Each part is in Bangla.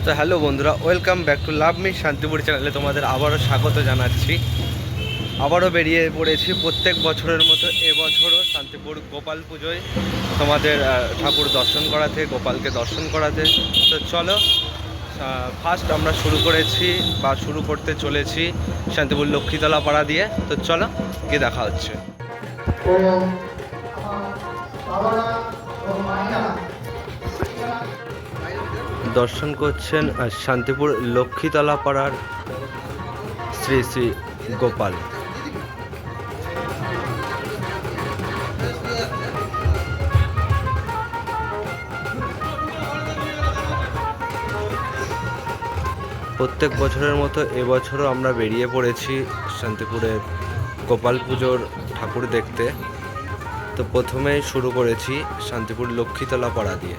তো হ্যালো বন্ধুরা, welcome back to love me Shantipur চ্যানেলে তোমাদের আবারও স্বাগত জানাচ্ছি। আবারও বেরিয়ে পড়েছি প্রত্যেক বছরের মতো এবছরও শান্তিপুর গোপাল পুজোয় তোমাদের ঠাকুর দর্শন করাতে, গোপালকে দর্শন করাতে। তো চলো, ফার্স্ট আমরা শুরু করেছি বা শুরু করতে চলেছি শান্তিপুর লক্ষ্মীতলা পাড়া দিয়ে। তো চলো গিয়ে দেখা হচ্ছে। দর্শন করছেন শান্তিপুর লক্ষ্মীতলা পাড়ার শ্রী শ্রী গোপাল। প্রত্যেক বছরের মতো এবছরও আমরা বেরিয়ে পড়েছি শান্তিপুরের গোপাল পুজোর ঠাকুর দেখতে। তো প্রথমেই শুরু করেছি শান্তিপুর লক্ষ্মীতলা পাড়া দিয়ে।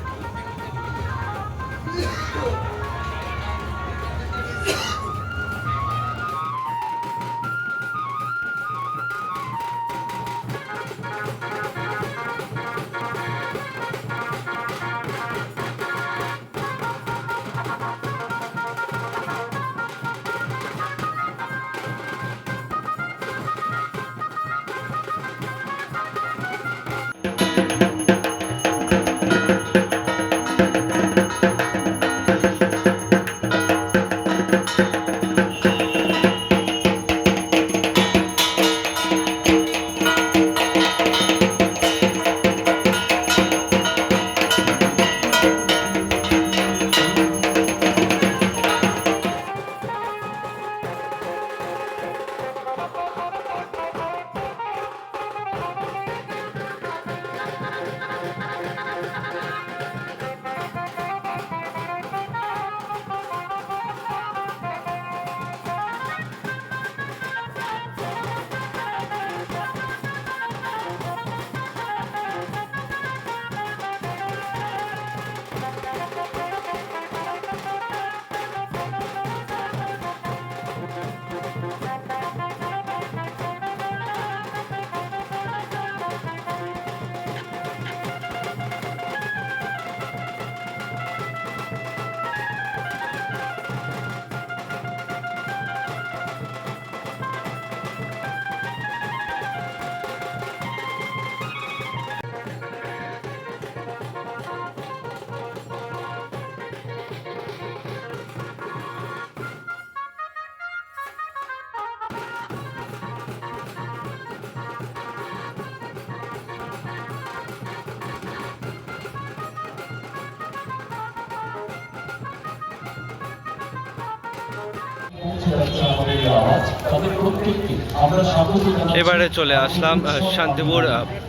এবারে চলে আসলাম শান্তিপুর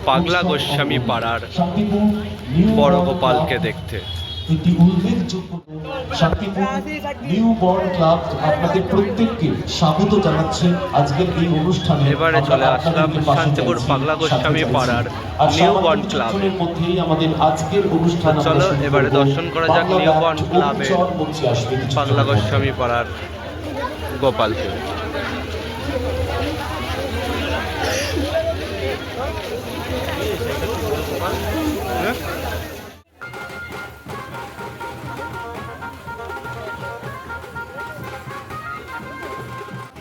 পাগলা গোস্বামী পাড়ার বড় গোপালকে দেখতে। একটি উল্লেখযোগ্য শান্তিপুর নিউ বর্ন ক্লাব আপনাদের প্রত্যেককে স্বাগত জানাচ্ছে আজকের এই অনুষ্ঠানে। এবারে চলে আসলাম শান্তিপুর পাগলা গোস্বামী পাড়ার নিউ বর্ন ক্লাবের মধ্যেই আমাদের আজকের অনুষ্ঠান। চলো এবারে দর্শন করা যাক নিউ বর্ন ক্লাবের পাগলা গোস্বামী পাড়ার গোপালকে।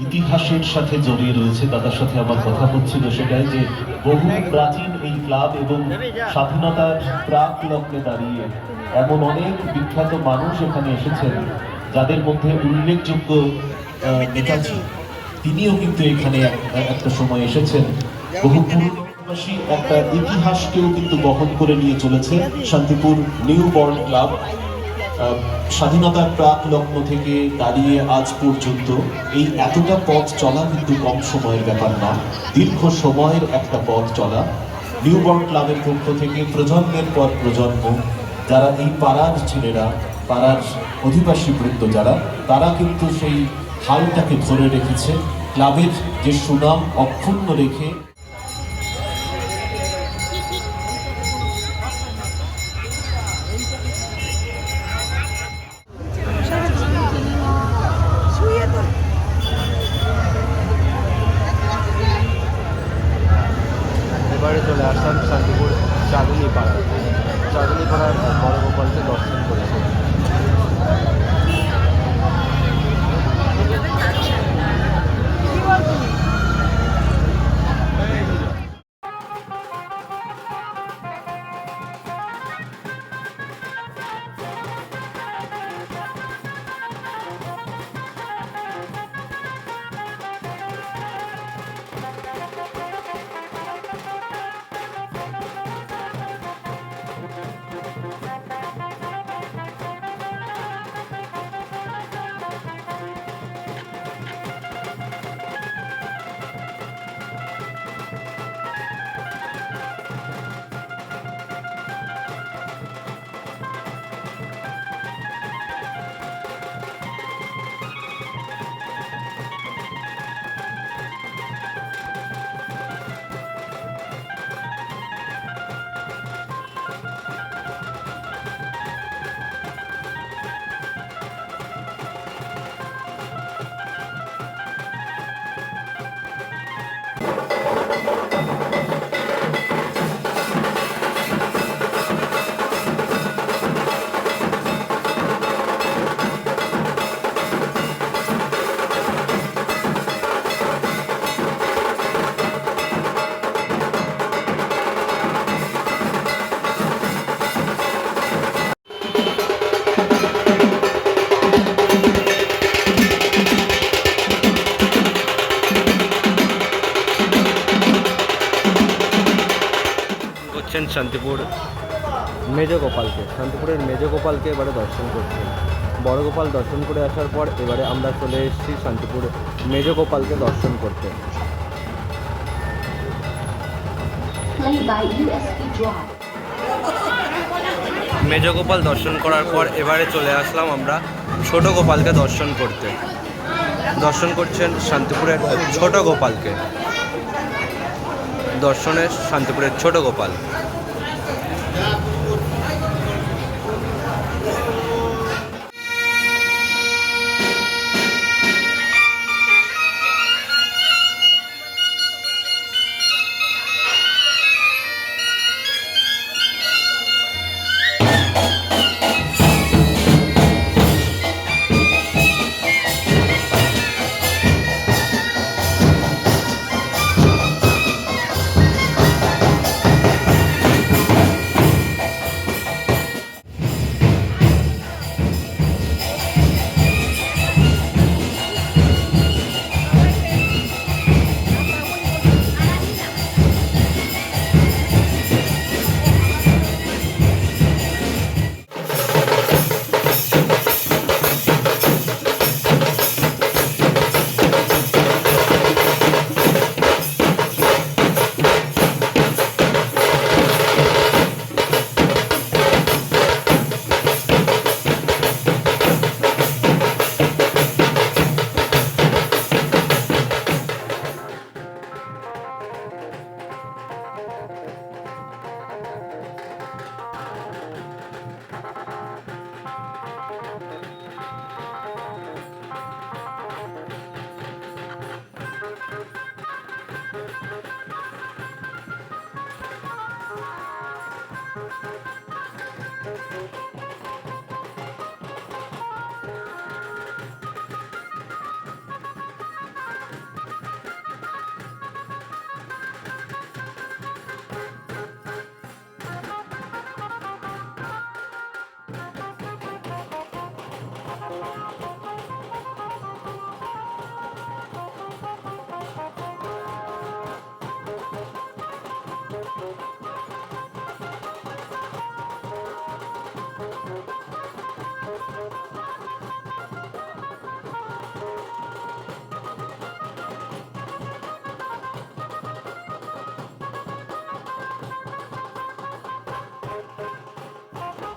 ইতিহাসের সাথে জড়িয়ে রয়েছে, দাদার সাথে আমার কথা হচ্ছিল সেটাই যে বহু প্রাচীন এই ক্লাব এবং স্বাধীনতার প্রাক লগ্নে দাঁড়িয়ে এমন অনেক বিখ্যাত মানুষ এখানে এসেছেন যাদের মধ্যে উল্লেখযোগ্য নেতাজি, তিনিও কিন্তু এখানে একটা সময় এসেছেন। বহু পূর্ববাসী একটা ইতিহাসকেও কিন্তু বহন করে নিয়ে চলেছে শান্তিপুর নিউ বর্ন ক্লাব। স্বাধীনতার প্রাক লগ্ন থেকে দাঁড়িয়ে আজ পর্যন্ত এই এতটা পথ চলা কিন্তু কম সময়ের ব্যাপার না, দীর্ঘ সময়ের একটা পথ চলা। নিউ বর্ন ক্লাবের পক্ষ থেকে প্রজন্মের পর প্রজন্ম যারা এই পাড়ার ছেলেরা, পাড়ার অধিবাসী বৃন্দ যারা, তারা কিন্তু সেই হালটাকে ধরে রেখেছে, ক্লাবের যে সুনাম অক্ষুণ্ণ রেখে। এবারে চলে আসলাম শান্তিপুর চাঁদনী পাড়ার বড় গোপালকে দর্শন করেছে। শান্তিপুর মেজ গোপালকে, শান্তিপুরের মেজ গোপালকে এবারে দর্শন করছি। বড় গোপাল দর্শন করে আসার পর এবারে আমরা চলে এসেছি শান্তিপুর মেজ গোপালকে দর্শন করতে। মেজ গোপাল দর্শন করার পর এবারে চলে আসলাম আমরা ছোট গোপালকে দর্শন করতে। দর্শন করছেন শান্তিপুরের ছোট গোপালকে, দর্শনে শান্তিপুরের ছোট গোপাল।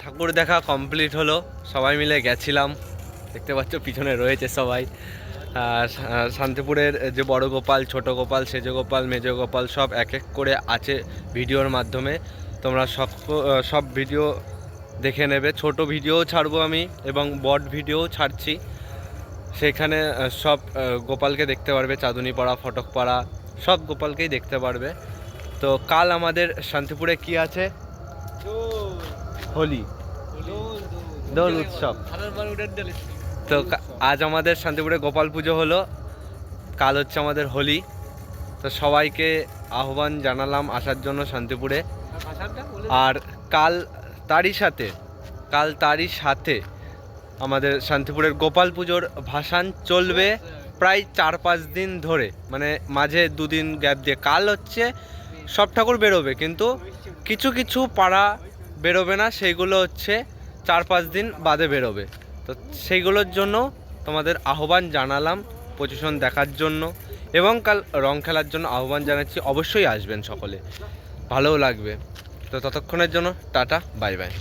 ঠাকুর দেখা কমপ্লিট হলো, সবাই মিলে গেছিলাম, দেখতে পাচ্ছ পিছনে রয়েছে সবাই। আর শান্তিপুরের যে বড় গোপাল, ছোট গোপাল, সেজ গোপাল, মেজ গোপাল সব এক এক করে আছে ভিডিওর মাধ্যমে, তোমরা সব ভিডিও দেখে নেবে। ছোট ভিডিও ছাড়বো আমি এবং বড় ভিডিও ছাড়ছি, সেখানে সব গোপালকে দেখতে পারবে, চাঁদুনি পাড়া, ফটক পাড়া সব গোপালকেই দেখতে পারবে। তো কাল আমাদের শান্তিপুরে কি আছে? হোলি, দোল উৎসব। তো আজ আমাদের শান্তিপুরে গোপাল পুজো হলো, কাল হচ্ছে আমাদের হোলি। তো সবাইকে আহ্বান জানালাম আসার জন্য শান্তিপুরে। আর কাল তারই সাথে আমাদের শান্তিপুরের গোপাল পুজোর ভাসান চলবে প্রায় 4-5 দিন ধরে, মানে মাঝে 2 দিন গ্যাপ দিয়ে। কাল হচ্ছে সব ঠাকুর বেরোবে, কিন্তু কিছু কিছু পাড়া বেরোবে না, সেইগুলো হচ্ছে 4-5 দিন বাদে বেরোবে। তো সেইগুলোর জন্য তোমাদের আহ্বান জানালাম প্রসেশন দেখার জন্য, এবং কাল রং খেলার জন্য আহ্বান জানাচ্ছি। অবশ্যই আসবেন সকলে, ভালোও লাগবে। তো ততক্ষণের জন্য টাটা, বাই বাই।